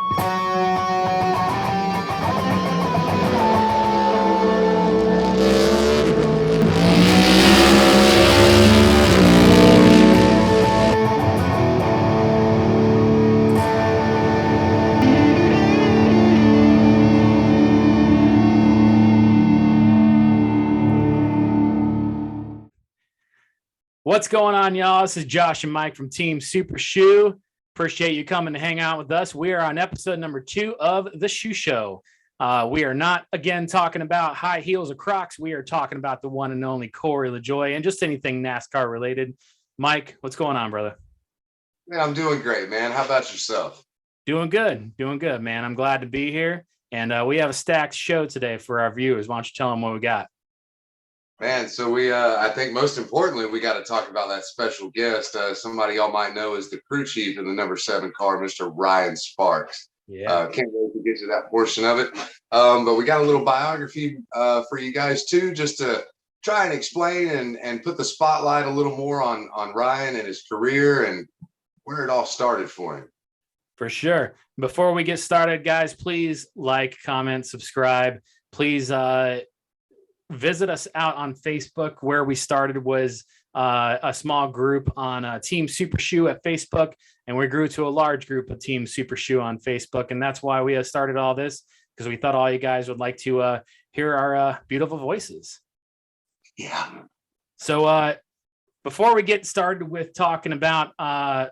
What's going on, y'all? This is Josh and Mike from Team SUPERSHOE. Appreciate you coming to hang out with us. We are on episode number 2 of The Shoe Show. We are not, again, talking about high heels or Crocs. We are talking about the one and only Corey LaJoie and just anything NASCAR related. Mike, what's going on, brother? Man, I'm doing great, man. How about yourself? Doing good, man. I'm glad to be here. And we have a stacked show today for our viewers. Why don't you tell them what we got? Man, so I think most importantly, we got to talk about that special guest. Somebody y'all might know is the crew chief in the number 7 car, Mr. Ryan Sparks. Yeah. Can't wait to get to that portion of it. But we got a little biography for you guys too, just to try and explain and put the spotlight a little more on Ryan and his career and where it all started for him. For sure. Before we get started, guys, please like, comment, subscribe. Please visit us out on Facebook. Where we started was a small group on Team SUPERSHOE at Facebook, and we grew to a large group of Team SUPERSHOE on Facebook, and that's why we started all this, because we thought all you guys would like to hear our beautiful voices. Yeah. So before we get started with talking about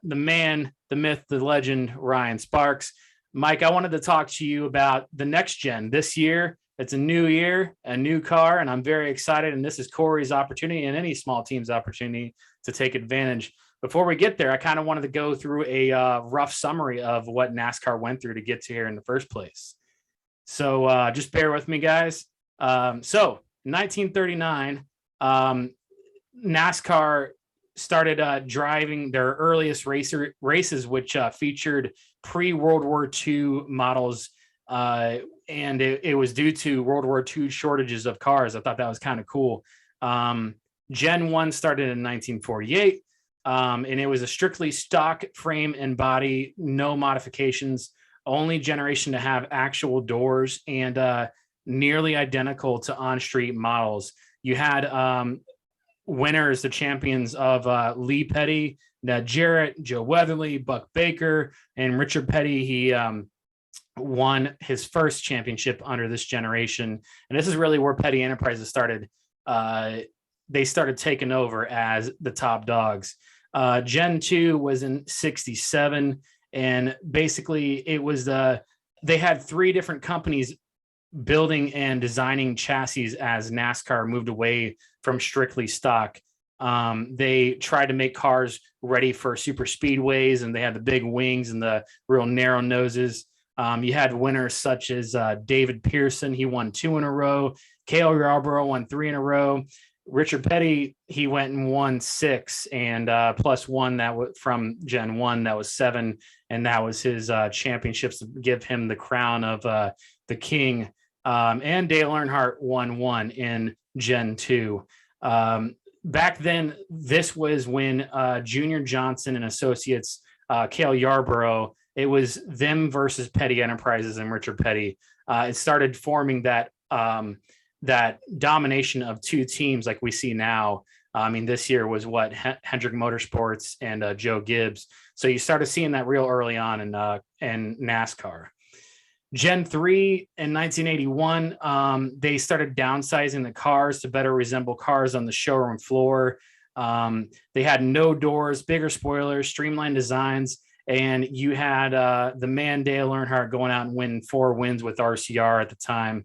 the man, the myth, the legend, Ryan Sparks, Mike, I wanted to talk to you about the next gen this year. It's a new year, a new car, and I'm very excited. And this is Corey's opportunity and any small team's opportunity to take advantage. Before we get there, I kind of wanted to go through a rough summary of what NASCAR went through to get to here in the first place. So just bear with me, guys. So 1939, NASCAR started driving their earliest races, which featured pre-World War II models. And it was due to World War II shortages of cars. I thought that was kind of cool. Gen 1 started in 1948, and it was a strictly stock frame and body, no modifications, only generation to have actual doors, and nearly identical to on-street models. You had winners, the champions of Lee Petty, Ned Jarrett, Joe Weatherly, Buck Baker, and Richard Petty. He won his first championship under this generation. And this is really where Petty Enterprises started. They started taking over as the top dogs. Gen 2 was in 67. And basically it was they had 3 different companies building and designing chassis as NASCAR moved away from strictly stock. They tried to make cars ready for super speedways, and they had the big wings and the real narrow noses. You had winners such as David Pearson. He won 2 in a row. Cale Yarborough won 3 in a row. Richard Petty, he went and won 6, and plus 1 that was from Gen 1, that was 7, and that was his championships to give him the crown of the king. And Dale Earnhardt won 1 in Gen 2. Back then, this was when Junior Johnson and Associates, Cale Yarborough, it was them versus Petty Enterprises and Richard Petty. It started forming that domination of 2 teams like we see now. I mean, this year was what Hendrick Motorsports and Joe Gibbs. So you started seeing that real early on in NASCAR. Gen 3 in 1981, they started downsizing the cars to better resemble cars on the showroom floor. They had no doors, bigger spoilers, streamlined designs. And you had the man Dale Earnhardt going out and winning 4 wins with RCR at the time.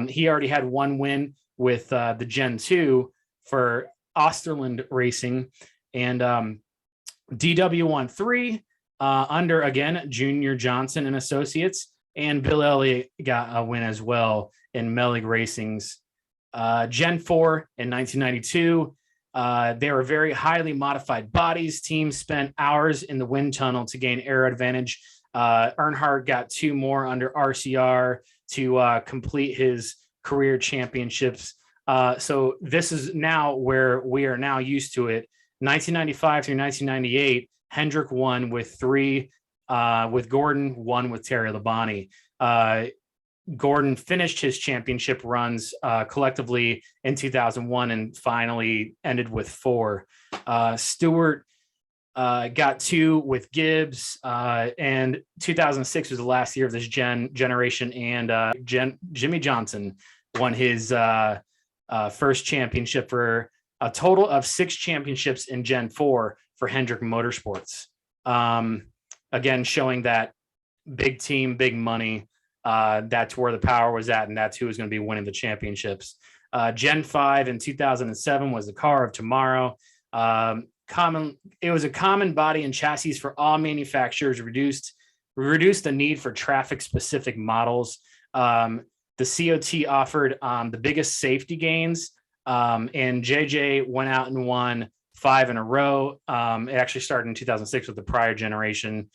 He already had 1 win with the Gen 2 for Osterland Racing. And DW won 3 under, again, Junior Johnson and Associates. And Bill Elliott got a win as well in Melig Racing's. Gen 4 in 1992. They were very highly modified bodies. Teams spent hours in the wind tunnel to gain air advantage. Earnhardt got 2 more under RCR to complete his career championships. So this is now where we are now used to it. 1995 through 1998, Hendrick won with 3 with Gordon, one with Terry Labonte. Gordon finished his championship runs collectively in 2001 and finally ended with 4. Stewart got 2 with Gibbs, and 2006 was the last year of this generation, and Jimmy Johnson won his first championship for a total of 6 championships in Gen 4 for Hendrick Motorsports. Again, showing that big team, big money. That's where the power was at, and that's who was going to be winning the championships. Gen 5 in 2007 was the car of tomorrow. It was a common body and chassis for all manufacturers, reduced the need for traffic specific models. The COT offered the biggest safety gains, and JJ went out and won 5 in a row. It actually started in 2006 with the prior generation.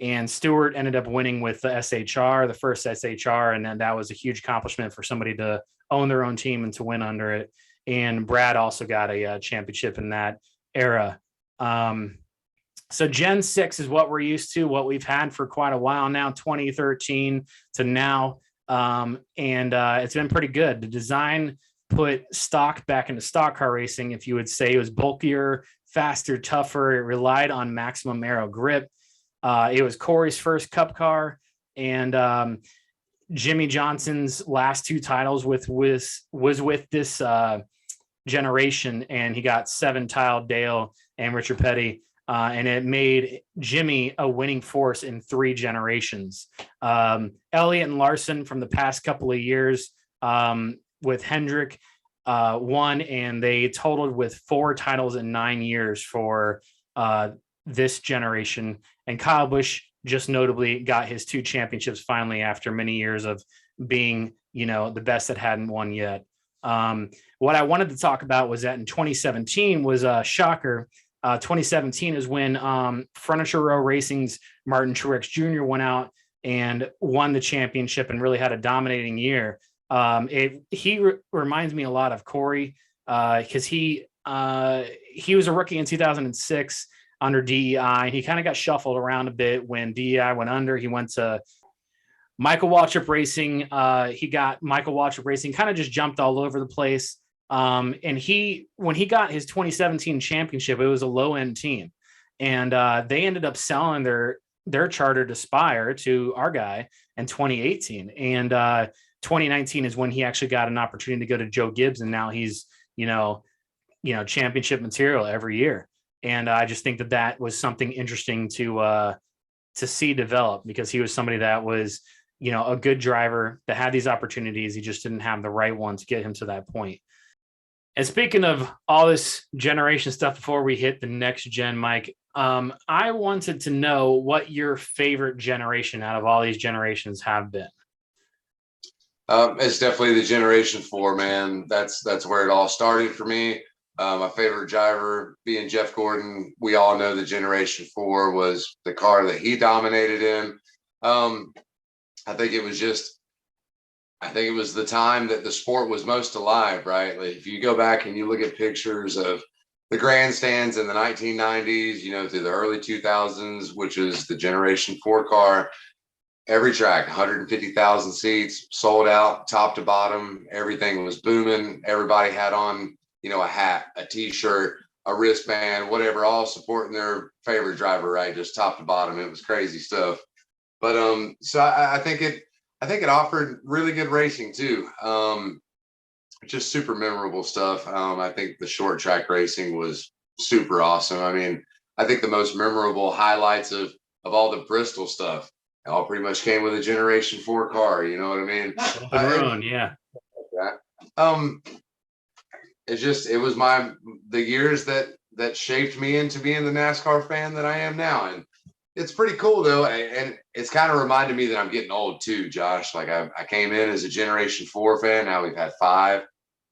And Stewart ended up winning with the SHR, the first SHR, and then that was a huge accomplishment for somebody to own their own team and to win under it. And Brad also got a championship in that era. So Gen 6 is what we're used to, what we've had for quite a while now, 2013 to now. And it's been pretty good. The design put stock back into stock car racing, if you would say. It was bulkier, faster, tougher. It relied on maximum aero grip. It was Corey's first Cup car, and Jimmy Johnson's last 2 titles was with this generation, and he got 7 Tile Dale and Richard Petty, and it made Jimmy a winning force in 3 generations. Elliott and Larson from the past couple of years with Hendrick won, and they totaled with 4 titles in 9 years for this generation. And Kyle Busch just notably got his 2 championships finally after many years of being, the best that hadn't won yet. What I wanted to talk about was that in 2017 was a shocker. 2017 is when Furniture Row Racing's Martin Truex Jr. went out and won the championship and really had a dominating year. He reminds me a lot of Corey because he was a rookie in 2006 under DEI. He kind of got shuffled around a bit when DEI went under. He went to Michael Waltrip Racing. He got Michael Waltrip Racing, kind of just jumped all over the place. And when he got his 2017 championship, it was a low end team, and they ended up selling their charter to Spire to our guy in 2018. And 2019 is when he actually got an opportunity to go to Joe Gibbs, and now he's championship material every year. And I just think that was something interesting to see develop, because he was somebody that was, a good driver that had these opportunities. He just didn't have the right one to get him to that point. And speaking of all this generation stuff, before we hit the next gen, Mike, I wanted to know what your favorite generation out of all these generations have been. It's definitely the Generation 4, man. That's where it all started for me. My favorite driver being Jeff Gordon. We all know the Generation 4 was the car that he dominated in. I think it was the time that the sport was most alive, right? Like if you go back and you look at pictures of the grandstands in the 1990s, through the early 2000s, which is the Generation 4 car, every track, 150,000 seats, sold out, top to bottom. Everything was booming. Everybody had on, a hat, a t-shirt, a wristband, whatever, all supporting their favorite driver, right? Just top to bottom. It was crazy stuff. But so I think it offered really good racing too. Just super memorable stuff. I think the short track racing was super awesome. I mean, I think the most memorable highlights of all the Bristol stuff all pretty much came with a Generation 4 car. You know what I mean? Yeah. It was the years that shaped me into being the NASCAR fan that I am now. And it's pretty cool though. And it's kind of reminded me that I'm getting old too, Josh. Like I came in as a Generation 4 fan. Now we've had 5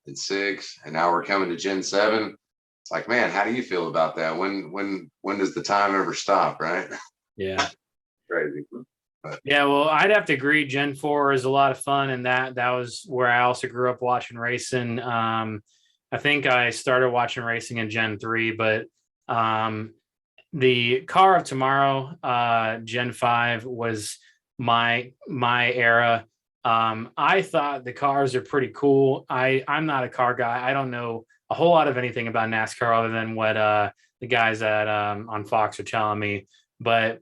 and 6, and now we're coming to Gen 7. It's like, man, how do you feel about that? When does the time ever stop? Right? Yeah. Crazy. But. Yeah, well, I'd have to agree. Gen 4 is a lot of fun, and that was where I also grew up watching racing. I think I started watching racing in Gen 3, but the car of tomorrow, Gen 5 was my era. I thought the cars are pretty cool. I'm not a car guy. I don't know a whole lot of anything about NASCAR other than what the guys at on Fox are telling me. But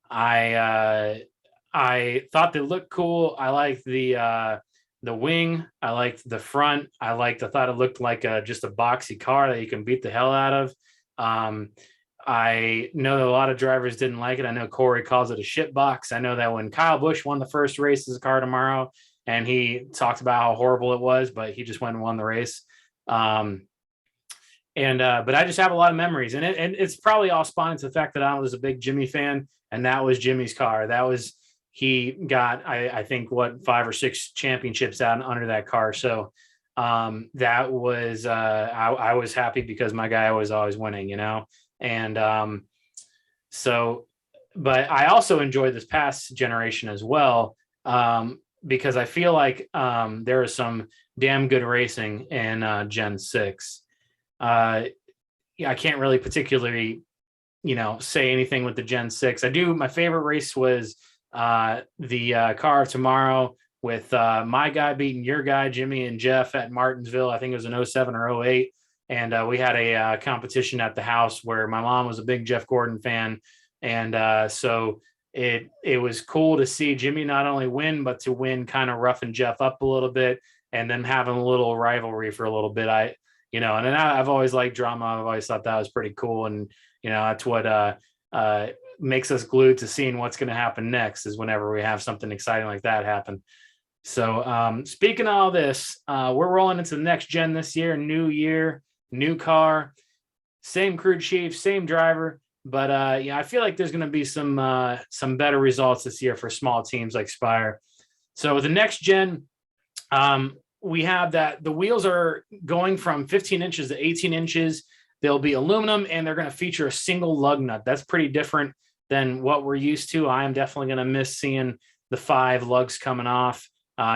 I thought they looked cool. I liked the wing. I liked the front. I thought it looked like just a boxy car that you can beat the hell out of. I know that a lot of drivers didn't like it. I know Corey calls it a shit box. I know that when Kyle Busch won the first race as a car tomorrow, and he talked about how horrible it was, but he just went and won the race. But I just have a lot of memories, and it's probably all spawned to the fact that I was a big Jimmy fan, and that was Jimmy's car. He got I think what 5 or 6 championships out under that car. So that was I was happy because my guy was always winning, you know. And but I also enjoyed this past generation as well, because I feel like there is some damn good racing in Gen 6. I can't really particularly, say anything with the Gen 6. My favorite race was the car of tomorrow with my guy beating your guy, Jimmy and Jeff at Martinsville. I think it was in 07 or 08. And we had a competition at the house where my mom was a big Jeff Gordon fan. And so it was cool to see Jimmy not only win, but to win kind of roughing Jeff up a little bit and then having a little rivalry for a little bit. And then I've always liked drama. I've always thought that was pretty cool. And, that's what makes us glued to seeing what's going to happen next is whenever we have something exciting like that happen. So speaking of all this, we're rolling into the next gen this year, new year, new car, same crew chief, same driver. But I feel like there's going to be some better results this year for small teams like Spire. So with the next gen, we have that the wheels are going from 15 inches to 18 inches. They'll be aluminum, and they're going to feature a single lug nut. That's pretty different than what we're used to. I am definitely going to miss seeing the 5 lugs coming off,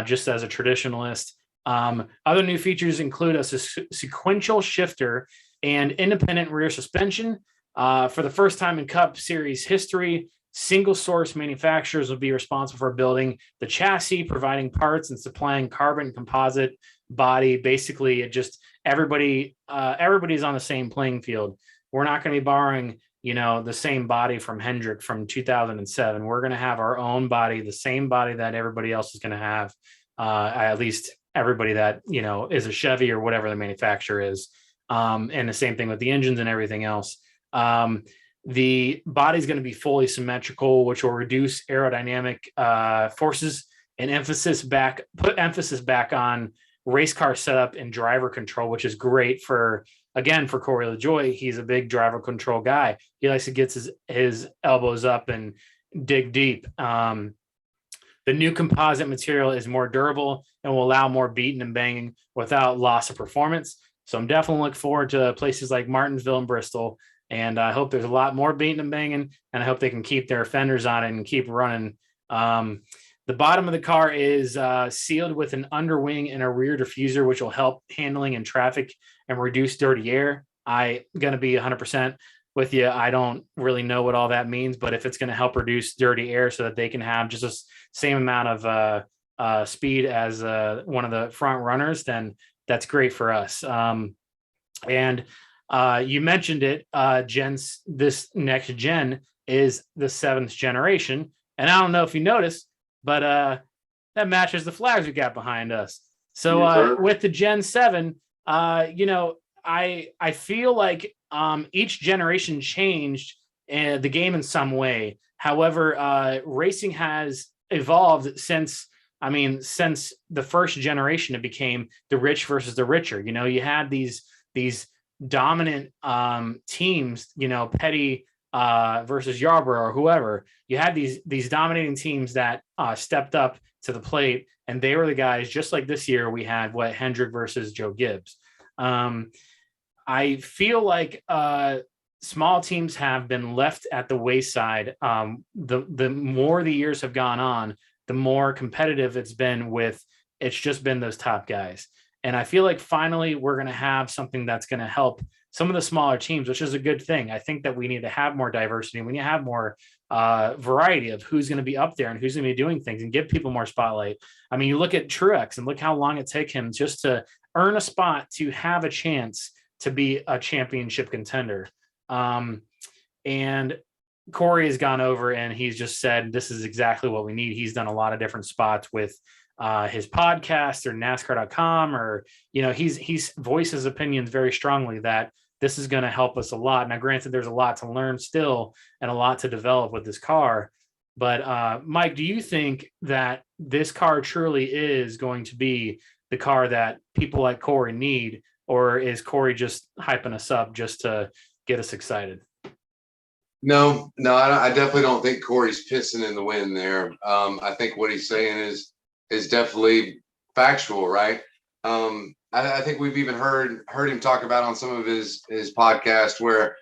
just as a traditionalist. Other new features include a sequential shifter and independent rear suspension. For the first time in Cup Series history, single source manufacturers will be responsible for building the chassis, providing parts, and supplying carbon composite body. Basically, it just everybody's on the same playing field. We're not going to be borrowing, the same body from Hendrick from 2007. We're going to have our own body, the same body that everybody else is going to have, at least everybody that, is a Chevy or whatever the manufacturer is. And the same thing with the engines and everything else. The body is going to be fully symmetrical, which will reduce aerodynamic forces and put emphasis back on race car setup and driver control, which is great for Corey LaJoie. He's a big driver control guy. He likes to get his elbows up and dig deep. The new composite material is more durable and will allow more beating and banging without loss of performance. So I'm definitely looking forward to places like Martinsville and Bristol. And I hope there's a lot more beating and banging, and I hope they can keep their fenders on it and keep running. The bottom of the car is sealed with an underwing and a rear diffuser, which will help handling in traffic and reduce dirty air. I'm going to be 100% with you. I don't really know what all that means, but if it's going to help reduce dirty air so that they can have just the same amount of speed as one of the front runners, then that's great for us. And you mentioned it, this next gen is the 7th generation. And I don't know if you noticed, but that matches the flags we got behind us. So with the Gen 7, I feel like each generation changed the game in some way. However, racing has evolved since the first generation. It became the rich versus the richer. You had these dominant teams, Petty versus Yarborough or whoever. You had these dominating teams that stepped up to the plate, and they were the guys. Just like this year, we had Hendrick versus Joe Gibbs. I feel like small teams have been left at the wayside. The more the years have gone on, the more competitive it's been it's just been those top guys. And I feel like finally we're going to have something that's going to help some of the smaller teams, which is a good thing. I think that we need to have more diversity. We need to have more variety of who's going to be up there and who's going to be doing things and give people more spotlight. I mean, you look at Truex and look how long it took him just to earn a spot to have a chance to be a championship contender. And Corey has gone over and he's just said, this is exactly what we need. He's done a lot of different spots with his podcast or NASCAR.com, or, he's voiced his opinions very strongly that this is going to help us a lot. Now, granted, there's a lot to learn still and a lot to develop with this car. But Mike, do you think that this car truly is going to be the car that people like Corey need, or is Corey just hyping us up just to get us excited? No, I definitely don't think Corey's pissing in the wind there. I think what he's saying is definitely factual, right? I think we've even heard him talk about on some of his podcast where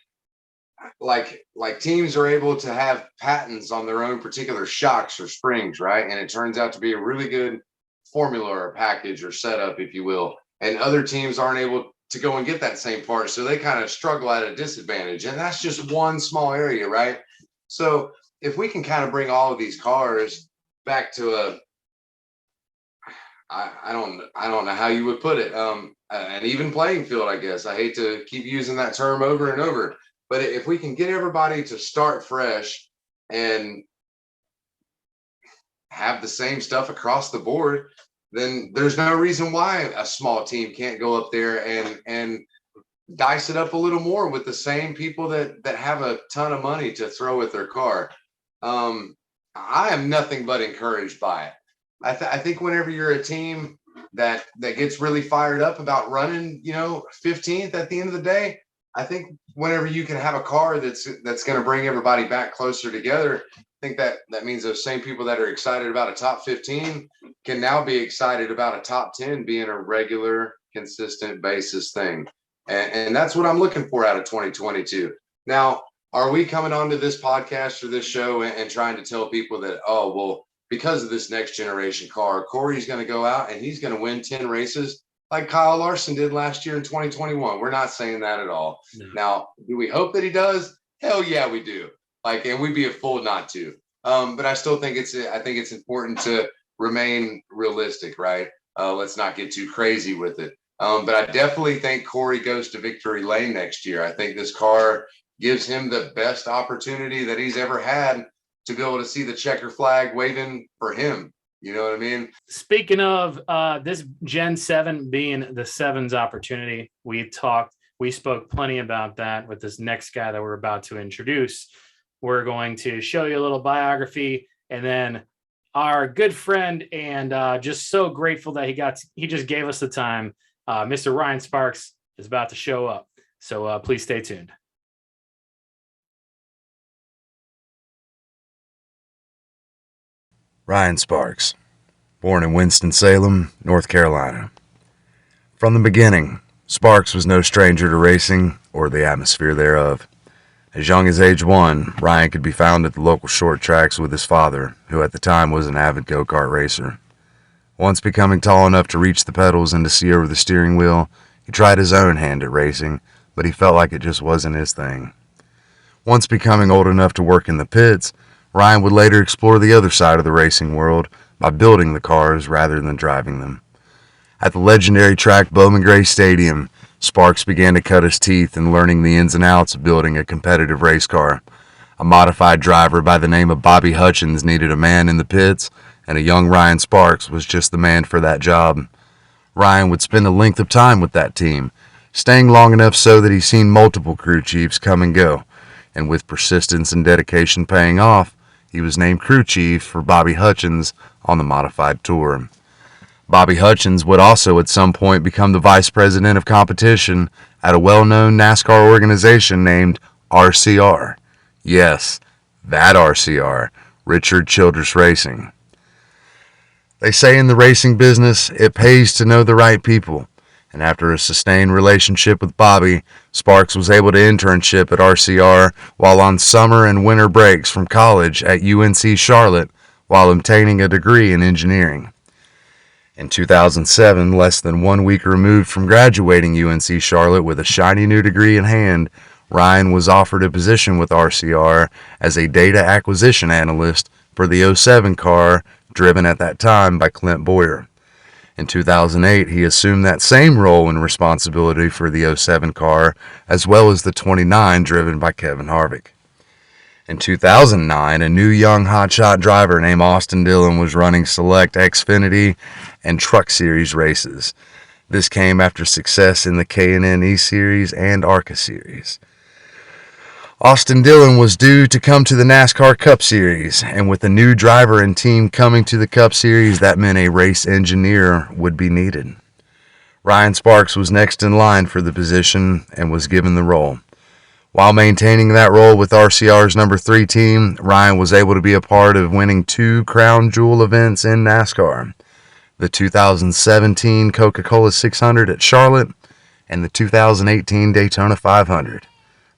like teams are able to have patents on their own particular shocks or springs, right? And it turns out to be a really good formula or package or setup, if you will. And other teams aren't able to go and get that same part, so they kind of struggle at a disadvantage. And that's just one small area, right? So if we can kind of bring all of these cars back to I don't know how you would put it, an even playing field, I guess. I hate to keep using that term over and over, but if we can get everybody to start fresh and have the same stuff across the board, then there's no reason why a small team can't go up there and dice it up a little more with the same people that have a ton of money to throw at their car. I am nothing but encouraged by it. I think whenever you're a team that gets really fired up about running, 15th at the end of the day, I think whenever you can have a car that's going to bring everybody back closer together, I think that means those same people that are excited about a top 15 can now be excited about a top 10 being a regular, consistent basis thing. And that's what I'm looking for out of 2022. Now, are we coming onto this podcast or this show and trying to tell people that, oh, well, because of this next generation car, Corey's going to go out and he's going to win 10 races like Kyle Larson did last year in 2021? We're not saying that at all. No. Now, do we hope that he does? Hell yeah, we do. And we'd be a fool not to. But I still think it's important to remain realistic, right? Let's not get too crazy with it. But I definitely think Corey goes to victory lane next year. I think this car gives him the best opportunity that he's ever had to be able to see the checker flag waving for him. You know what I mean? Speaking of this Gen 7 being the 7's opportunity, we spoke plenty about that with this next guy that we're about to introduce. We're going to show you a little biography, and then our good friend and just so grateful that he just gave us the time, Mr. Ryan Sparks is about to show up. So please stay tuned. Ryan Sparks, born in Winston-Salem, North Carolina. From the beginning, Sparks was no stranger to racing or the atmosphere thereof. As young as age 1, Ryan could be found at the local short tracks with his father, who at the time was an avid go-kart racer. Once becoming tall enough to reach the pedals and to see over the steering wheel, he tried his own hand at racing, but he felt like it just wasn't his thing. Once becoming old enough to work in the pits, Ryan would later explore the other side of the racing world by building the cars rather than driving them. At the legendary track Bowman Gray Stadium, Sparks began to cut his teeth in learning the ins and outs of building a competitive race car. A modified driver by the name of Bobby Hutchins needed a man in the pits, and a young Ryan Sparks was just the man for that job. Ryan would spend a length of time with that team, staying long enough so that he's seen multiple crew chiefs come and go, and with persistence and dedication paying off, he was named crew chief for Bobby Hutchins on the modified tour. Bobby Hutchins would also at some point become the vice president of competition at a well-known NASCAR organization named RCR. Yes, that RCR, Richard Childress Racing. They say in the racing business, it pays to know the right people. And after a sustained relationship with Bobby, Sparks was able to internship at RCR while on summer and winter breaks from college at UNC Charlotte while obtaining a degree in engineering. In 2007, less than 1 week removed from graduating UNC Charlotte with a shiny new degree in hand, Ryan was offered a position with RCR as a data acquisition analyst for the '07 car, driven at that time by Clint Boyer. In 2008, he assumed that same role and responsibility for the '07 car, as well as the 29 driven by Kevin Harvick. In 2009, a new young hotshot driver named Austin Dillon was running select Xfinity and Truck Series races. This came after success in the K&N E-Series and ARCA Series. Austin Dillon was due to come to the NASCAR Cup Series, and with a new driver and team coming to the Cup Series, that meant a race engineer would be needed. Ryan Sparks was next in line for the position and was given the role. While maintaining that role with RCR's number 3 team, Ryan was able to be a part of winning 2 crown jewel events in NASCAR: the 2017 Coca-Cola 600 at Charlotte and the 2018 Daytona 500,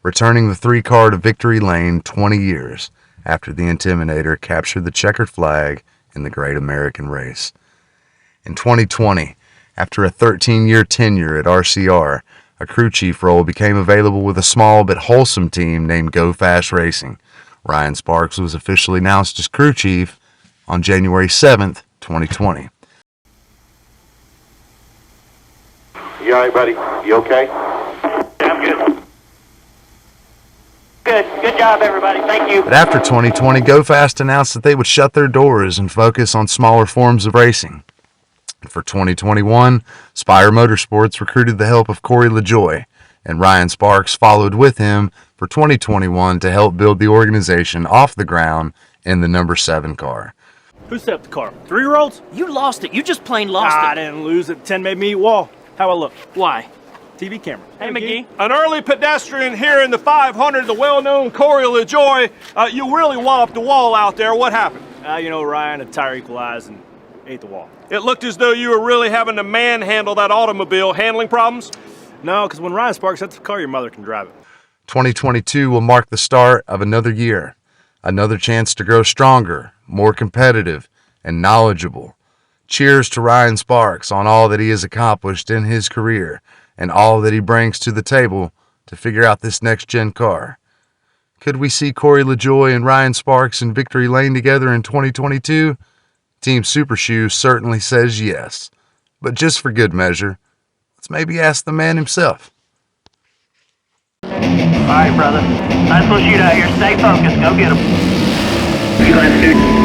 returning the 3-car to victory lane 20 years after the Intimidator captured the checkered flag in the Great American Race. In 2020, after a 13-year tenure at RCR, a crew chief role became available with a small but wholesome team named Go Fast Racing. Ryan Sparks was officially announced as crew chief on January 7th, 2020. You all right, buddy? You okay? I'm good. Good job, everybody. Thank you. But after 2020, Go Fast announced that they would shut their doors and focus on smaller forms of racing. For 2021, Spire Motorsports recruited the help of Corey LaJoie, and Ryan Sparks followed with him for 2021 to help build the organization off the ground in the number 7 car. Who set up the car? 3-year-olds? You lost it. You just plain lost I it. didn't lose it. 10 made me eat wall. How I look? Why? TV camera. Hey, McGee. An early pedestrian here in the 500, the well-known Corey LaJoie. You really walloped the wall out there. What happened? Ryan, a tire equalized and ate the wall. It looked as though you were really having to manhandle that automobile. Handling problems? No, because when Ryan Sparks hits the car, your mother can drive it. 2022 will mark the start of another year, another chance to grow stronger, more competitive, and knowledgeable. Cheers to Ryan Sparks on all that he has accomplished in his career and all that he brings to the table to figure out this next-gen car. Could we see Corey LaJoie and Ryan Sparks in victory lane together in 2022? Team SUPERSHOE certainly says yes. But just for good measure, let's maybe ask the man himself. All right, brother. Nice little shootout here. Stay focused. Go get him. You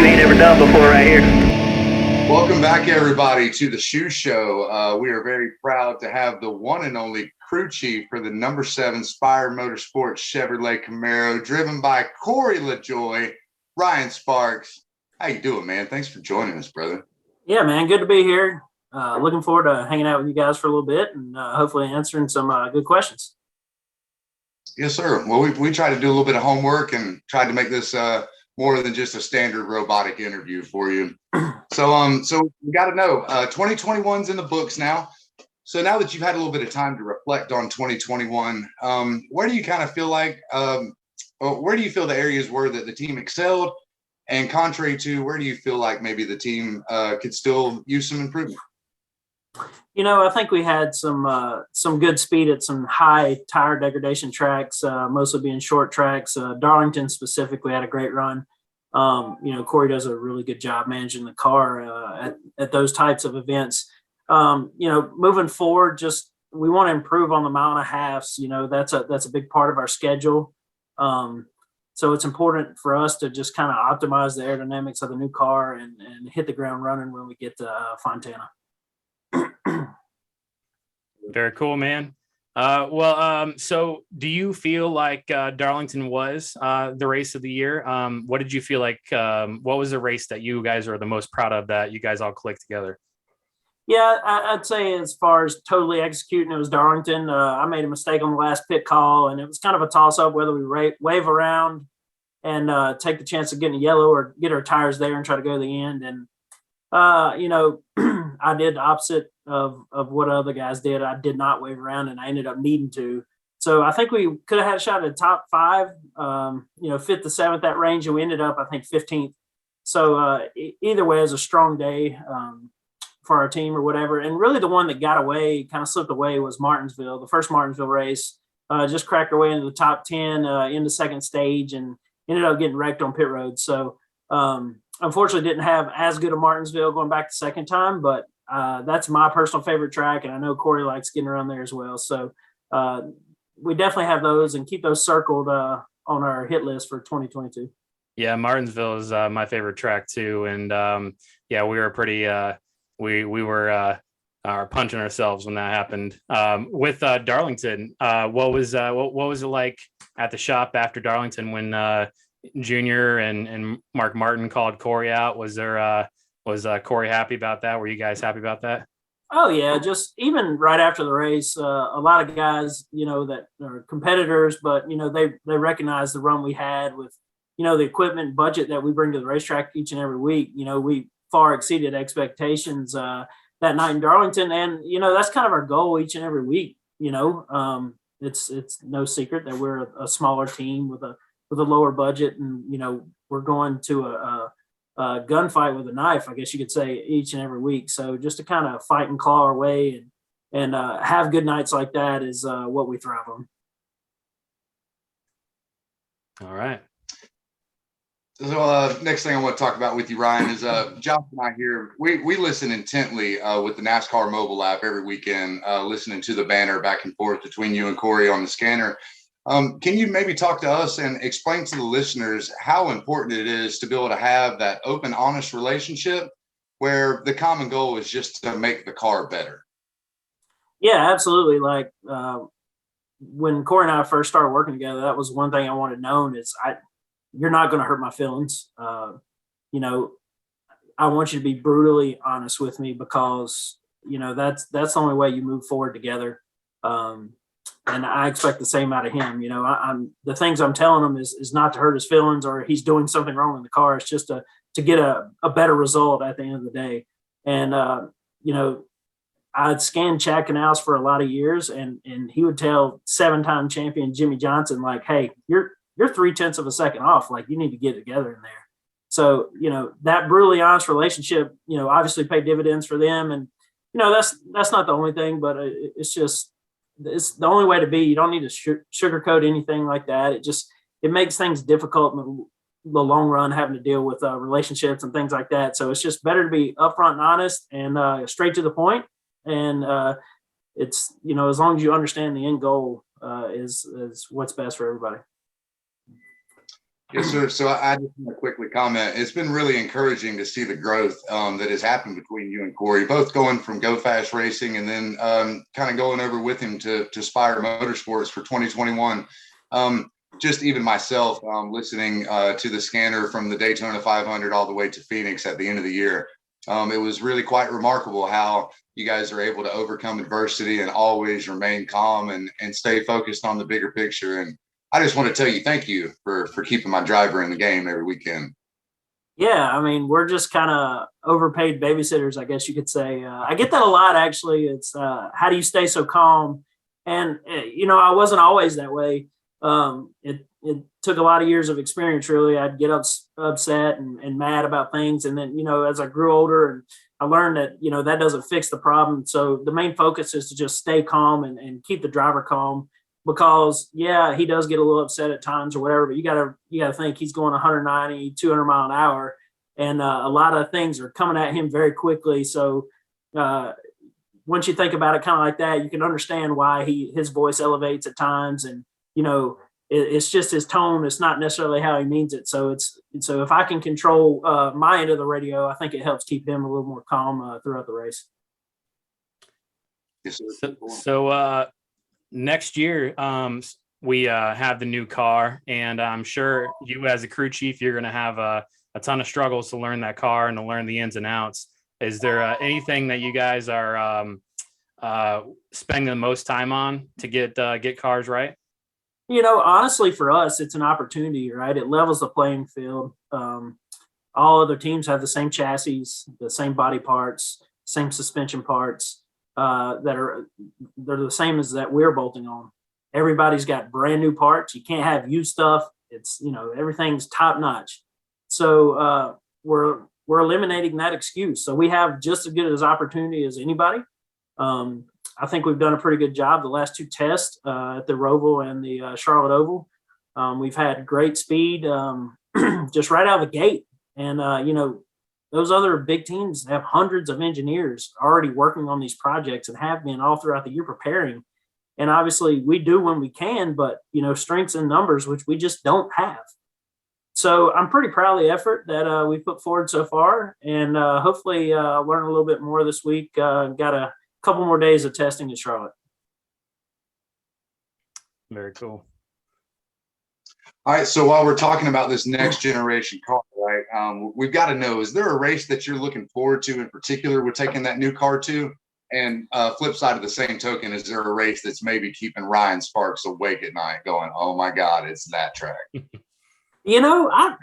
ain't ever done before right here. Welcome back, everybody, to the Shoe Show. We are very proud to have the one and only crew chief for the number 7 Spire Motorsports Chevrolet Camaro, driven by Corey LaJoie, Ryan Sparks. How you doing, man? Thanks for joining us, brother. Yeah, man. Good to be here. Looking forward to hanging out with you guys for a little bit and hopefully answering some good questions. Yes, sir. Well, we tried to do a little bit of homework and tried to make this more than just a standard robotic interview for you. So we got to know, 2021's in the books now. So now that you've had a little bit of time to reflect on 2021, where do you kind of feel like, where do you feel the areas were that the team excelled? And contrary to, where do you feel like maybe the team could still use some improvement? I think we had some good speed at some high tire degradation tracks, mostly being short tracks. Darlington specifically had a great run. Corey does a really good job managing the car at those types of events. Moving forward, just we want to improve on the mile and a halves. That's a big part of our schedule. So it's important for us to just kind of optimize the aerodynamics of the new car and hit the ground running when we get to Fontana. Very cool, man. So do you feel like Darlington was the race of the year? What did you feel like? What was the race that you guys are the most proud of that you guys all clicked together? Yeah, I'd say as far as totally executing, it was Darlington. I made a mistake on the last pit call, and it was kind of a toss-up whether we wave around and take the chance of getting a yellow or get our tires there and try to go to the end. And, I did the opposite of what other guys did. I did not wave around, and I ended up needing to. So I think we could have had a shot at the top 5, 5th to 7th, that range, and we ended up, I think, 15th. So either way, it was a strong day for our team or whatever. And really the one that got away, kind of slipped away, was Martinsville, the first Martinsville race. Just cracked our way into the top 10 in the second stage and ended up getting wrecked on pit road. So unfortunately didn't have as good a Martinsville going back the second time, but that's my personal favorite track. And I know Corey likes getting around there as well. So we definitely have those and keep those circled on our hit list for 2022. Yeah, Martinsville is my favorite track too, and yeah, we were pretty we were punching ourselves when that happened. With Darlington, what was it like at the shop after Darlington when Junior and Mark Martin called Corey out? Was Corey happy about that? Were you guys happy about that? Oh yeah, just even right after the race, a lot of guys, that are competitors, but they recognize the run we had with, the equipment budget that we bring to the racetrack each and every week. We far exceeded expectations that night in Darlington, and that's kind of our goal each and every week. It's no secret that we're a smaller team with a lower budget, and we're going to a gunfight with a knife, I guess you could say, each and every week. So just to kind of fight and claw our way and have good nights like that is what we thrive on. All right. So next thing I want to talk about with you, Ryan, is Josh and I here, we listen intently with the NASCAR mobile app every weekend, listening to the banner back and forth between you and Corey on the scanner. Can you maybe talk to us and explain to the listeners how important it is to be able to have that open, honest relationship where the common goal is just to make the car better? Yeah, absolutely. Like when Corey and I first started working together, that was one thing I wanted known is you're not going to hurt my feelings. I want you to be brutally honest with me because, that's the only way you move forward together. And I expect the same out of him. I'm the things I'm telling him is not to hurt his feelings or he's doing something wrong in the car. It's just to get a better result at the end of the day. And, I'd scanned Chad Canals for a lot of years and he would tell 7-time champion Jimmy Johnson, like, hey, you're 0.3 of a second off. Like, you need to get it together in there. So, that brutally honest relationship, obviously paid dividends for them. And, that's not the only thing, but it's the only way to be. You don't need to sugarcoat anything like that. It makes things difficult in the long run, having to deal with relationships and things like that. So it's just better to be upfront and honest and straight to the point. And it's, as long as you understand the end goal is what's best for everybody. Yes, sir. So I just want to quickly comment. It's been really encouraging to see the growth that has happened between you and Corey, both going from Go Fast Racing and then kind of going over with him to Spire Motorsports for 2021. Just even myself listening to the scanner from the Daytona 500 all the way to Phoenix at the end of the year. It was really quite remarkable how you guys are able to overcome adversity and always remain calm and stay focused on the bigger picture. And I just want to tell you, thank you for keeping my driver in the game every weekend. Yeah, I mean, we're just kind of overpaid babysitters, I guess you could say. I get that a lot, actually. It's how do you stay so calm? And, I wasn't always that way. It took a lot of years of experience, really. I'd get upset and mad about things. And then, as I grew older and I learned that, that doesn't fix the problem. So the main focus is to just stay calm and keep the driver calm. Because he does get a little upset at times or whatever, but you gotta think he's going 190, 200 mile an hour, and a lot of things are coming at him very quickly. So once you think about it kind of like that, you can understand why his voice elevates at times, and it's just his tone. It's not necessarily how he means it. So so if I can control my end of the radio, I think it helps keep him a little more calm throughout the race. Yes, So next year, we have the new car, and I'm sure you as a crew chief, you're going to have a ton of struggles to learn that car and to learn the ins and outs. Is there anything that you guys are spending the most time on to get cars right? Honestly, for us, it's an opportunity, right? It levels the playing field. All other teams have the same chassis, the same body parts, same suspension parts. They're the same as that we're bolting on. Everybody's got brand new parts. You can't have used stuff. It's everything's top notch. So we're we're eliminating that excuse. So we have just as good as opportunity as anybody. I think we've done a pretty good job the last 2 tests at the Roval and the Charlotte Oval. We've had great speed just right out of the gate. And, those other big teams have hundreds of engineers already working on these projects and have been all throughout the year preparing. And obviously we do when we can, but, strengths in numbers, which we just don't have. So I'm pretty proud of the effort that we put forward so far, and hopefully learn a little bit more this week. Got a couple more days of testing in Charlotte. Very cool. All right, so while we're talking about this next generation car, right, we've got to know, is there a race that you're looking forward to in particular with taking that new car to? And flip side of the same token, is there a race that's maybe keeping Ryan Sparks awake at night going, oh my God, it's that track? I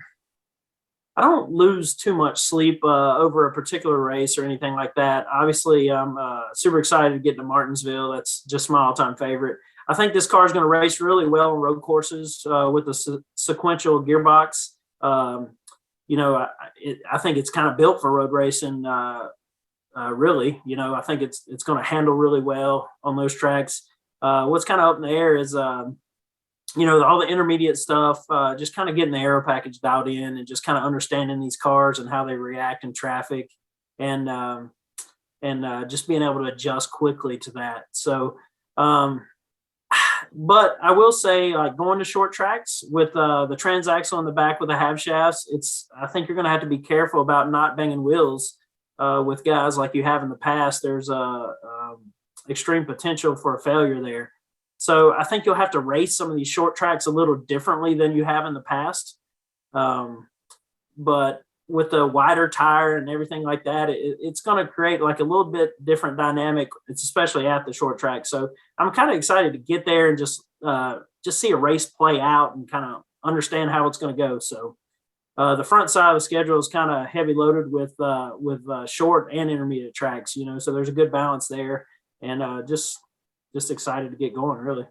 don't lose too much sleep over a particular race or anything like that. Obviously, I'm super excited to get to Martinsville. That's just my all-time favorite. I think this car is going to race really well on road courses with the sequential gearbox. I think it's kind of built for road racing. Really, I think it's going to handle really well on those tracks. What's kind of up in the air is, all the intermediate stuff, just kind of getting the aero package dialed in and just kind of understanding these cars and how they react in traffic, and just being able to adjust quickly to that. So, but I will say, like, going to short tracks with the transaxle in the back with the half shafts, I think you're going to have to be careful about not banging wheels with guys like you have in the past. There's extreme potential for a failure there. So I think you'll have to race some of these short tracks a little differently than you have in the past. But with the wider tire and everything like that, it's going to create like a little bit different dynamic. It's especially at the short track. So I'm kind of excited to get there and just see a race play out and kind of understand how it's going to go. So the front side of the schedule is kind of heavy loaded with short and intermediate tracks, so there's a good balance there, and just excited to get going, really.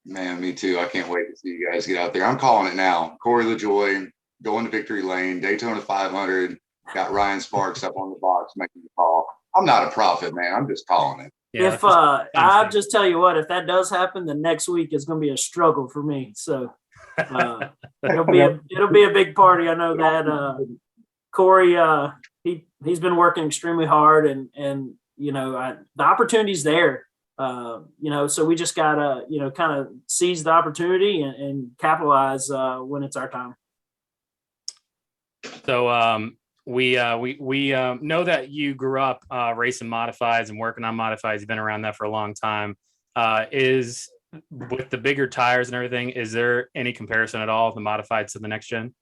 Man, me too. I can't wait to see you guys get out there. I'm calling it now. Corey LaJoie going to victory lane, Daytona 500, got Ryan Sparks up on the box making the call. I'm not a prophet, man. I'm just calling it. Yeah, if I'll just tell you what, if that does happen, the next week is going to be a struggle for me. So it'll be a big party. I know that Corey, he's been working extremely hard, and the opportunity's there. So we just gotta kind of seize the opportunity and capitalize when it's our time. So we know that you grew up racing modifieds and working on modifieds. You've been around that for a long time. Is with the bigger tires and everything, is there any comparison at all of the modifieds to the next gen?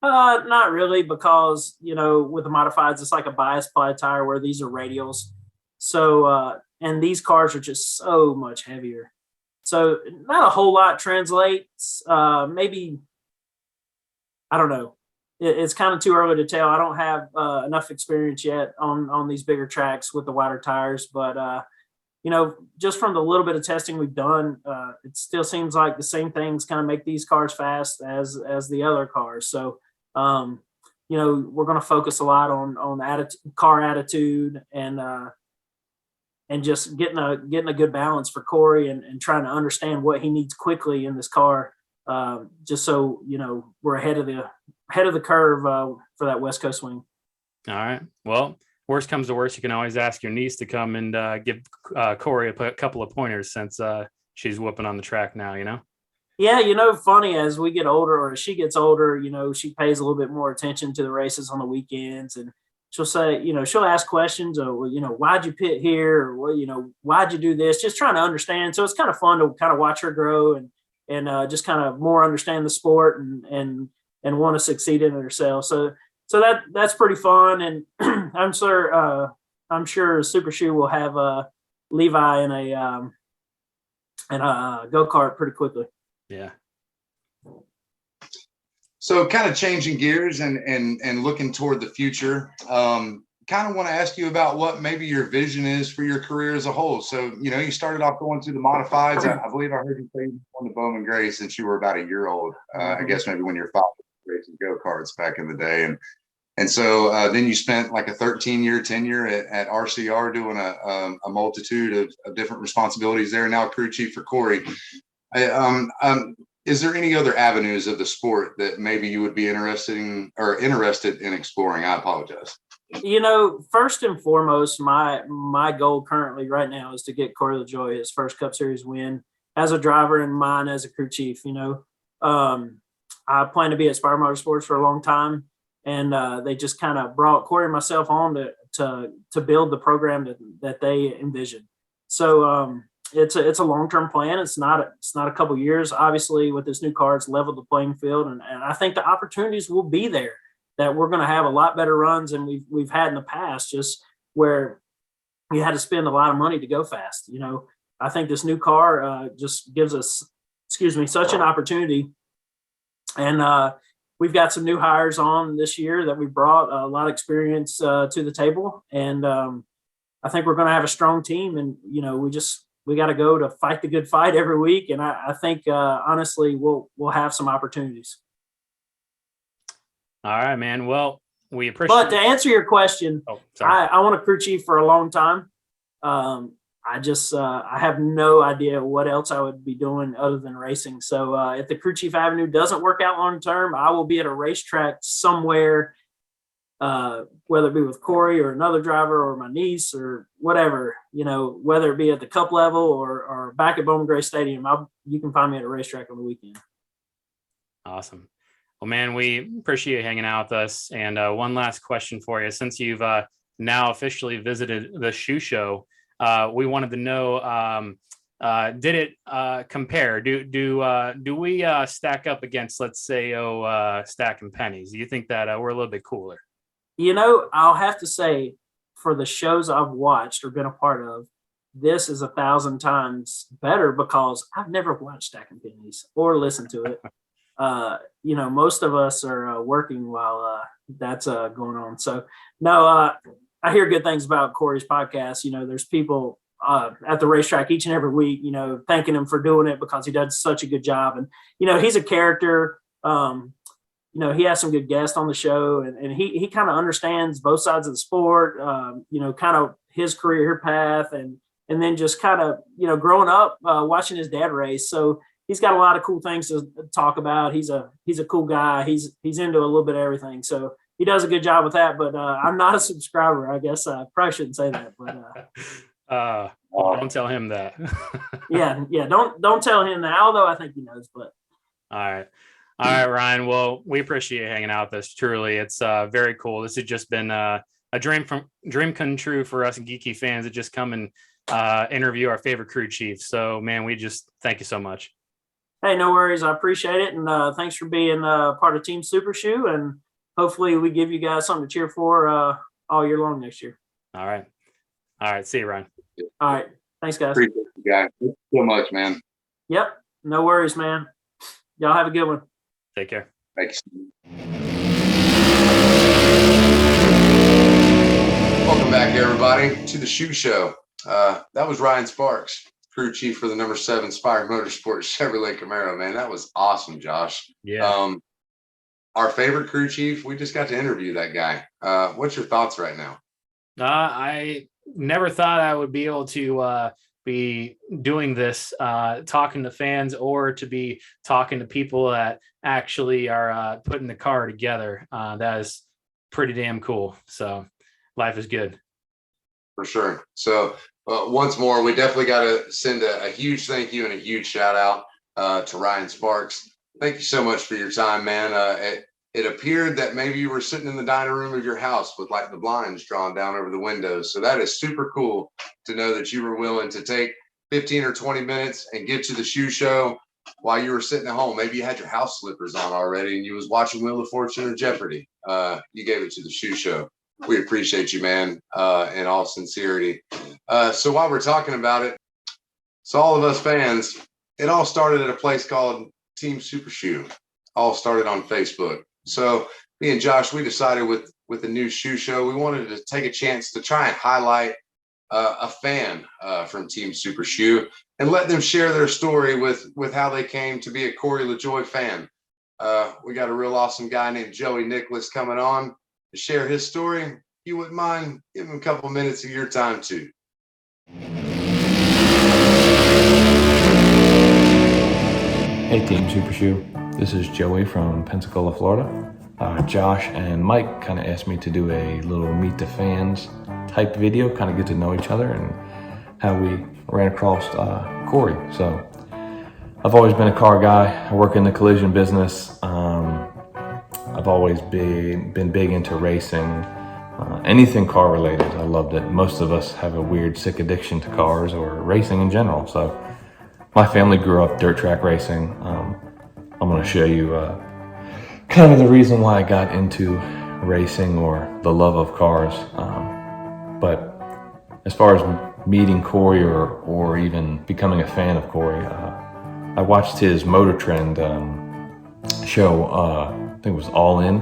Not really, because with the modifieds, it's like a bias ply tire where these are radials. So and these cars are just so much heavier. So not a whole lot translates. Maybe, I don't know. It's kind of too early to tell. I don't have enough experience yet on these bigger tracks with the wider tires, but just from the little bit of testing we've done, it still seems like the same things kind of make these cars fast as the other cars. So, we're going to focus a lot on car attitude and just getting a good balance for Corey and trying to understand what he needs quickly in this car, just so we're ahead of the curve for that West Coast swing. All right. Well, worst comes to worst, you can always ask your niece to come and give Corey a couple of pointers, since she's whooping on the track now, Yeah, funny, as we get older, or as she gets older, she pays a little bit more attention to the races on the weekends, and she'll say, she'll ask questions, or, why'd you pit here? Or, why'd you do this? Just trying to understand. So it's kind of fun to kind of watch her grow and just kind of more understand the sport and want to succeed in it herself. So that's pretty fun. And I'm sure SuperShoe will have Levi in a go-kart pretty quickly. Yeah. So kind of changing gears and looking toward the future, kind of want to ask you about what maybe your vision is for your career as a whole. So, you started off going through the modifieds. I believe I heard you say you won the Bowman Gray since you were about a year old. I guess maybe when you're 5 racing go-karts back in the day. And so then you spent like a 13-year tenure at RCR doing a multitude of different responsibilities there. Now crew chief for Corey. Is there any other avenues of the sport that maybe you would be interested in exploring? I apologize. First and foremost, my goal currently right now is to get Corey LaJoie his first Cup Series win as a driver and mine as a crew chief. I plan to be at Spire Motorsports for a long time, and they just kind of brought Corey and myself on to build the program that they envisioned. So it's a long-term plan. It's not a couple years. Obviously, with this new car, it's leveled the playing field, and I think the opportunities will be there, that we're going to have a lot better runs than we've had in the past, just where you had to spend a lot of money to go fast. I think this new car just gives us, such an opportunity. And we've got some new hires on this year that we brought a lot of experience to the table. And I think we're going to have a strong team. And, we got to go to fight the good fight every week. And I think, honestly, we'll have some opportunities. All right, man. Well, we appreciate. But to answer your question, I want a crew chief for a long time. I have no idea what else I would be doing other than racing. So if the crew chief avenue doesn't work out long term, I will be at a racetrack somewhere, whether it be with Corey or another driver or my niece or whatever. Whether it be at the Cup level or back at Bowman Gray Stadium, you can find me at a racetrack on the weekend. Awesome. Well, man, we appreciate you hanging out with us. And one last question for you. Since you've now officially visited the shoe show, we wanted to know, did it compare? Do we stack up against, let's say, stacking pennies? Do you think that we're a little bit cooler? I'll have to say, for the shows I've watched or been a part of, this is 1,000 times better because I've never watched Stacking Pennies or listened to it. Most of us are working while that's going on. So no, I hear good things about Corey's podcast. There's people at the racetrack each and every week, thanking him for doing it because he does such a good job. And, he's a character. He has some good guests on the show, and he kind of understands both sides of the sport, kind of his career path and then just kind of, growing up, watching his dad race. So he's got a lot of cool things to talk about. He's a cool guy. He's into a little bit of everything. So he does a good job with that, but I'm not a subscriber. I guess I probably shouldn't say that, but don't tell him that. yeah. Don't tell him that. Although I think he knows, but. All right, Ryan. Well, we appreciate you hanging out with us. Truly, it's very cool. This has just been a dream come true for us geeky fans that just come and interview our favorite crew chiefs. So, man, we just thank you so much. Hey, no worries. I appreciate it. And thanks for being part of Team SUPERSHOE. And hopefully we give you guys something to cheer for all year long next year. All right. See you, Ryan. All right. Thanks, guys. Appreciate you guys. Thank you so much, man. Yep. No worries, man. Y'all have a good one. Take care. Thanks. Welcome back, everybody, to the shoe show. That was Ryan Sparks, crew chief for the number 7 Spire Motorsports Chevrolet Camaro. Man, that was awesome, Josh. Yeah. Our favorite crew chief, we just got to interview that guy. What's your thoughts right now? I never thought I would be able to be doing this, talking to fans or to be talking to people that actually are putting the car together. That is pretty damn cool. So life is good. For sure. So once more, we definitely got to send a huge thank you and a huge shout out to Ryan Sparks. Thank you so much for your time, man. It appeared that maybe you were sitting in the dining room of your house with like the blinds drawn down over the windows. So that is super cool to know that you were willing to take 15 or 20 minutes and get to the shoe show while you were sitting at home. Maybe you had your house slippers on already and you was watching Wheel of Fortune or Jeopardy. You gave it to the shoe show. We appreciate you, man, in all sincerity. So while we're talking about it, so all of us fans, it all started at a place called Team SUPERSHOE. All started on Facebook. So me and Josh, we decided with the new shoe show, we wanted to take a chance to try and highlight a fan from Team SUPERSHOE and let them share their story with how they came to be a Corey LaJoie fan. We got a real awesome guy named Joey Nicholas coming on to share his story. If you wouldn't mind, give him a couple minutes of your time too. Hey Team SUPERSHOE, this is Joey from Pensacola, Florida. Josh and Mike kind of asked me to do a little meet the fans type video, kind of get to know each other and how we ran across Corey. So I've always been a car guy. I work in the collision business. I've always been big into racing, anything car related. I loved it. Most of us have a weird sick addiction to cars or racing in general. So my family grew up dirt track racing. I'm going to show you kind of the reason why I got into racing or the love of cars. But as far as meeting Corey or even becoming a fan of Corey, I watched his Motor Trend show, I think it was All In,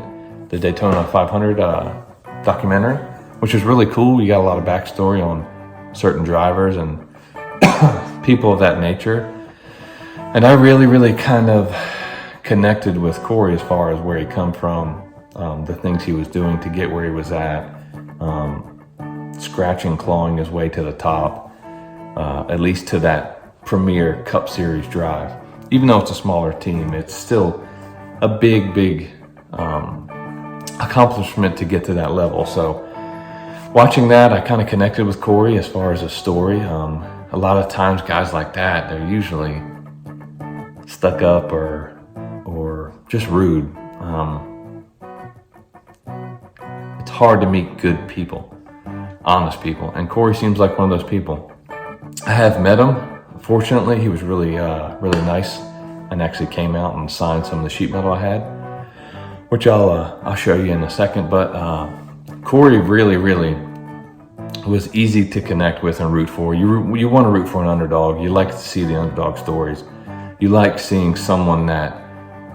the Daytona 500 documentary, which was really cool. You got a lot of backstory on certain drivers and people of that nature. And I really kind of connected with Corey as far as where he come from, the things he was doing to get where he was at, scratching, clawing his way to the top, at least to that premier Cup Series drive. Even though it's a smaller team, it's still a big accomplishment to get to that level. So watching that, I kind of connected with Corey as far as a story. A lot of times guys like that, they're usually stuck up or just rude. It's hard to meet good people, honest people, and Corey seems like one of those people. I have met him. Fortunately, he was really nice and actually came out and signed some of the sheet metal I had, which I'll show you in a second. But Corey really was easy to connect with and root for. You want to root for an underdog. You like to see the underdog stories. You like seeing someone that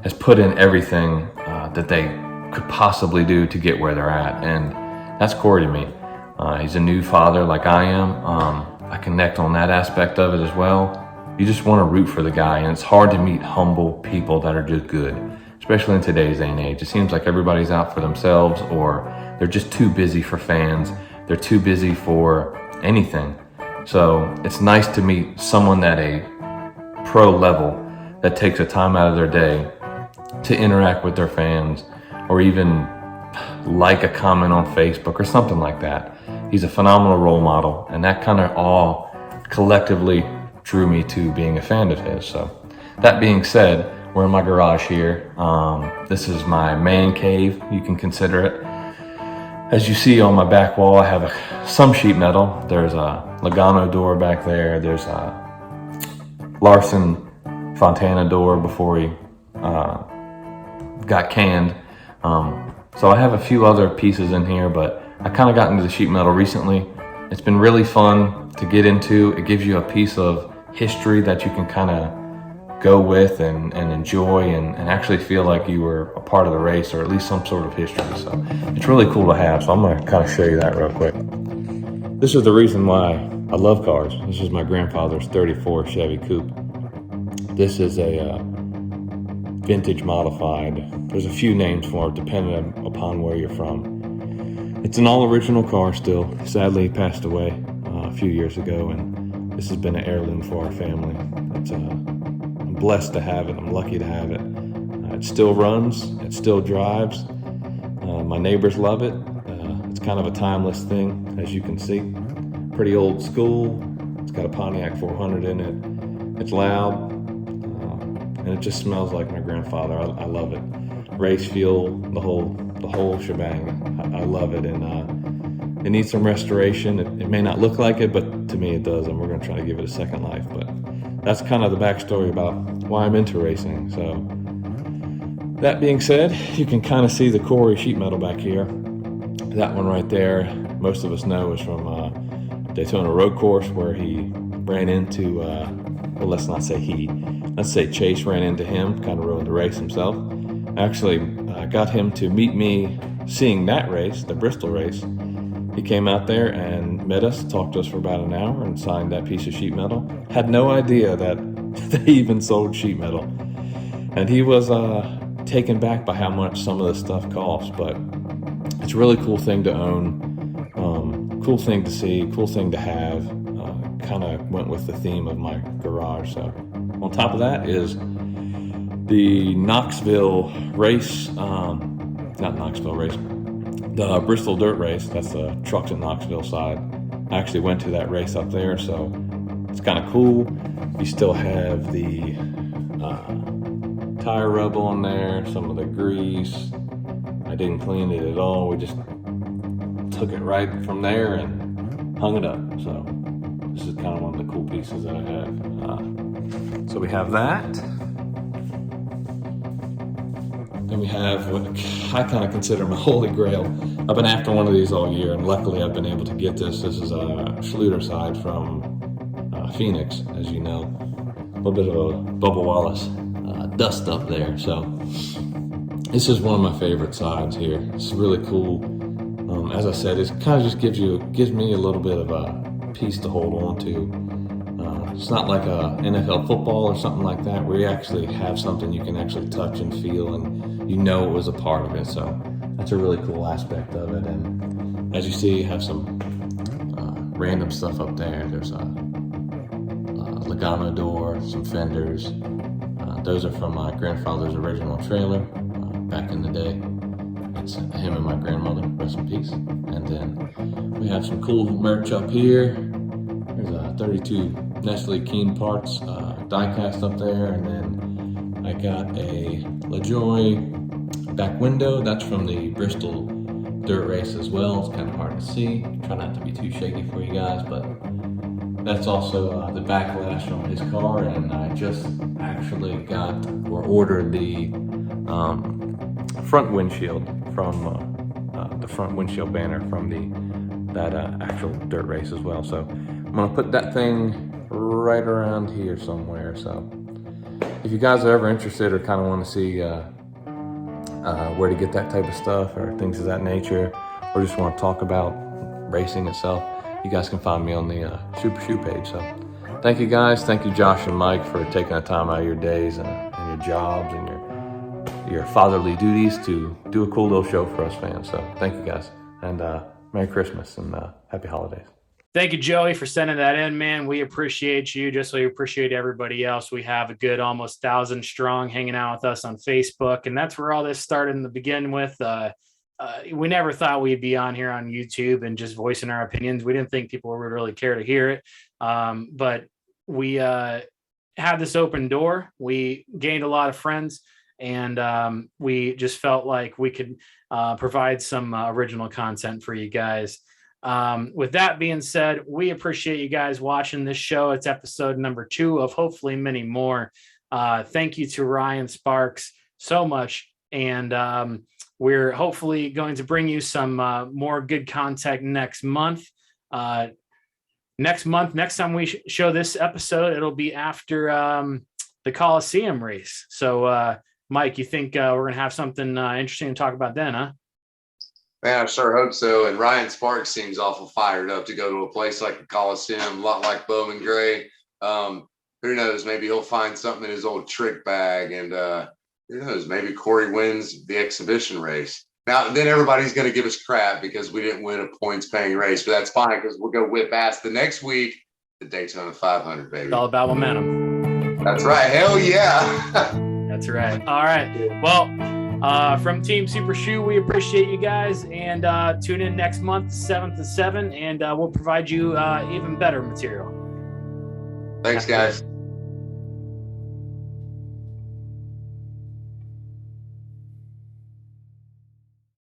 has put in everything that they could possibly do to get where they're at, and that's Corey to me. He's a new father like I am. I connect on that aspect of it as well. You just want to root for the guy, and it's hard to meet humble people that are just good, especially in today's day and age. It seems like everybody's out for themselves, or they're just too busy for fans. They're too busy for anything. So it's nice to meet someone at a pro level that takes the time out of their day to interact with their fans, or even like a comment on Facebook or something like that. He's a phenomenal role model, and that kind of all collectively drew me to being a fan of his. So that being said, we're in my garage here. This is my man cave, you can consider it. As you see on my back wall, I have some sheet metal. There's a Logano door back there. There's a Larson Fontana door before he got canned. So I have a few other pieces in here, but I kind of got into the sheet metal recently. It's been really fun to get into. It gives you a piece of history that you can kind of go with and enjoy and actually feel like you were a part of the race, or at least some sort of history. So it's really cool to have. So I'm going to kind of show you that real quick. This is the reason why I love cars. This is my grandfather's 34 Chevy Coupe. This is a vintage modified. There's a few names for it depending upon where you're from. It's an all original car still. Sadly, he passed away a few years ago, and this has been an heirloom for our family. I'm blessed to have it. I'm lucky to have it. It still runs. It still drives. My neighbors love it. It's kind of a timeless thing, as you can see. Pretty old school. It's got a Pontiac 400 in it. It's loud, and it just smells like my grandfather. I love it. Race fuel, the whole shebang. I love it, and it needs some restoration. It may not look like it, but to me it does, and we're going to try to give it a second life. But that's kind of the backstory about why I'm into racing. So that being said, you can kind of see the Corey sheet metal back here. That one right there, most of us know, is from Daytona Road Course, where he ran into, well, let's not say he, let's say Chase ran into him, kind of ruined the race himself. Actually, got him to meet me seeing that race, the Bristol race. He came out there and met us, talked to us for about an hour, and signed that piece of sheet metal. Had no idea that they even sold sheet metal. And he was taken back by how much some of this stuff costs, but it's a really cool thing to own, cool thing to see, cool thing to have. Kind of went with the theme of my garage. So on top of that is the Knoxville race, not Knoxville race, the Bristol Dirt Race. That's the trucks in Knoxville side. I actually went to that race up there, so it's kind of cool. You still have the tire rub on there, some of the grease. I didn't clean it at all. We just took it right from there and hung it up. So this is kind of one of the cool pieces that I have. So we have that. Then we have what I kind of consider my holy grail. I've been after one of these all year, and luckily I've been able to get this. This is a Schluter side from Phoenix, as you know. A little bit of a Bubba Wallace dust up there. So this is one of my favorite sides here. It's really cool. As I said, it kind of just gives me a little bit of a piece to hold on to. It's not like a NFL football or something like that, where you actually have something you can actually touch and feel, and you know it was a part of it. So that's a really cool aspect of it. And as you see, you have some random stuff up there. There's a Logano door, some fenders. Those are from my grandfather's original trailer back in the day. It's him and my grandmother, rest in peace. And then we have some cool merch up here. There's a 32 Nestle Keen Parts die-cast up there. And then I got a LaJoie back window. That's from the Bristol Dirt Race as well. It's kind of hard to see. Try not to be too shaky for you guys, but that's also the backlash on his car. And I just actually got or ordered the front windshield from the front windshield banner from that actual dirt race as well. So I'm gonna put that thing right around here somewhere. So if you guys are ever interested or kind of want to see where to get that type of stuff or things of that nature, or just want to talk about racing itself, you guys can find me on the Super Shoe page. So thank you guys. Thank you, Josh and Mike, for taking the time out of your days and your jobs and your fatherly duties to do a cool little show for us fans. So thank you guys, and Merry Christmas and Happy Holidays. Thank you, Joey, for sending that in, man. We appreciate you, just like we appreciate everybody else. We have a good almost 1,000 strong hanging out with us on Facebook, and that's where all this started in the begin with. We never thought we'd be on here on YouTube and just voicing our opinions. We didn't think people would really care to hear it, but we had this open door. We gained a lot of friends, and we just felt like we could provide some original content for you guys. With that being said, we appreciate you guys watching this show. It's episode number 2 of hopefully many more. Thank you to Ryan Sparks so much. And we're hopefully going to bring you some more good content next month. Next time we show this episode, it'll be after the Coliseum race. So, Mike, you think we're going to have something interesting to talk about then, huh? Man, I sure hope so. And Ryan Sparks seems awful fired up to go to a place like the Coliseum, a lot like Bowman Gray. Who knows? Maybe he'll find something in his old trick bag, and who knows? Maybe Corey wins the exhibition race. Now, then everybody's going to give us crap because we didn't win a points-paying race, but that's fine because we'll go whip ass the next week, the Daytona 500, baby. It's all about momentum. That's right. Hell yeah. That's right. All right. Well, from Team Super Shoe, we appreciate you guys, and tune in next month, 7 to 7, and we'll provide you even better material. Thanks, guys.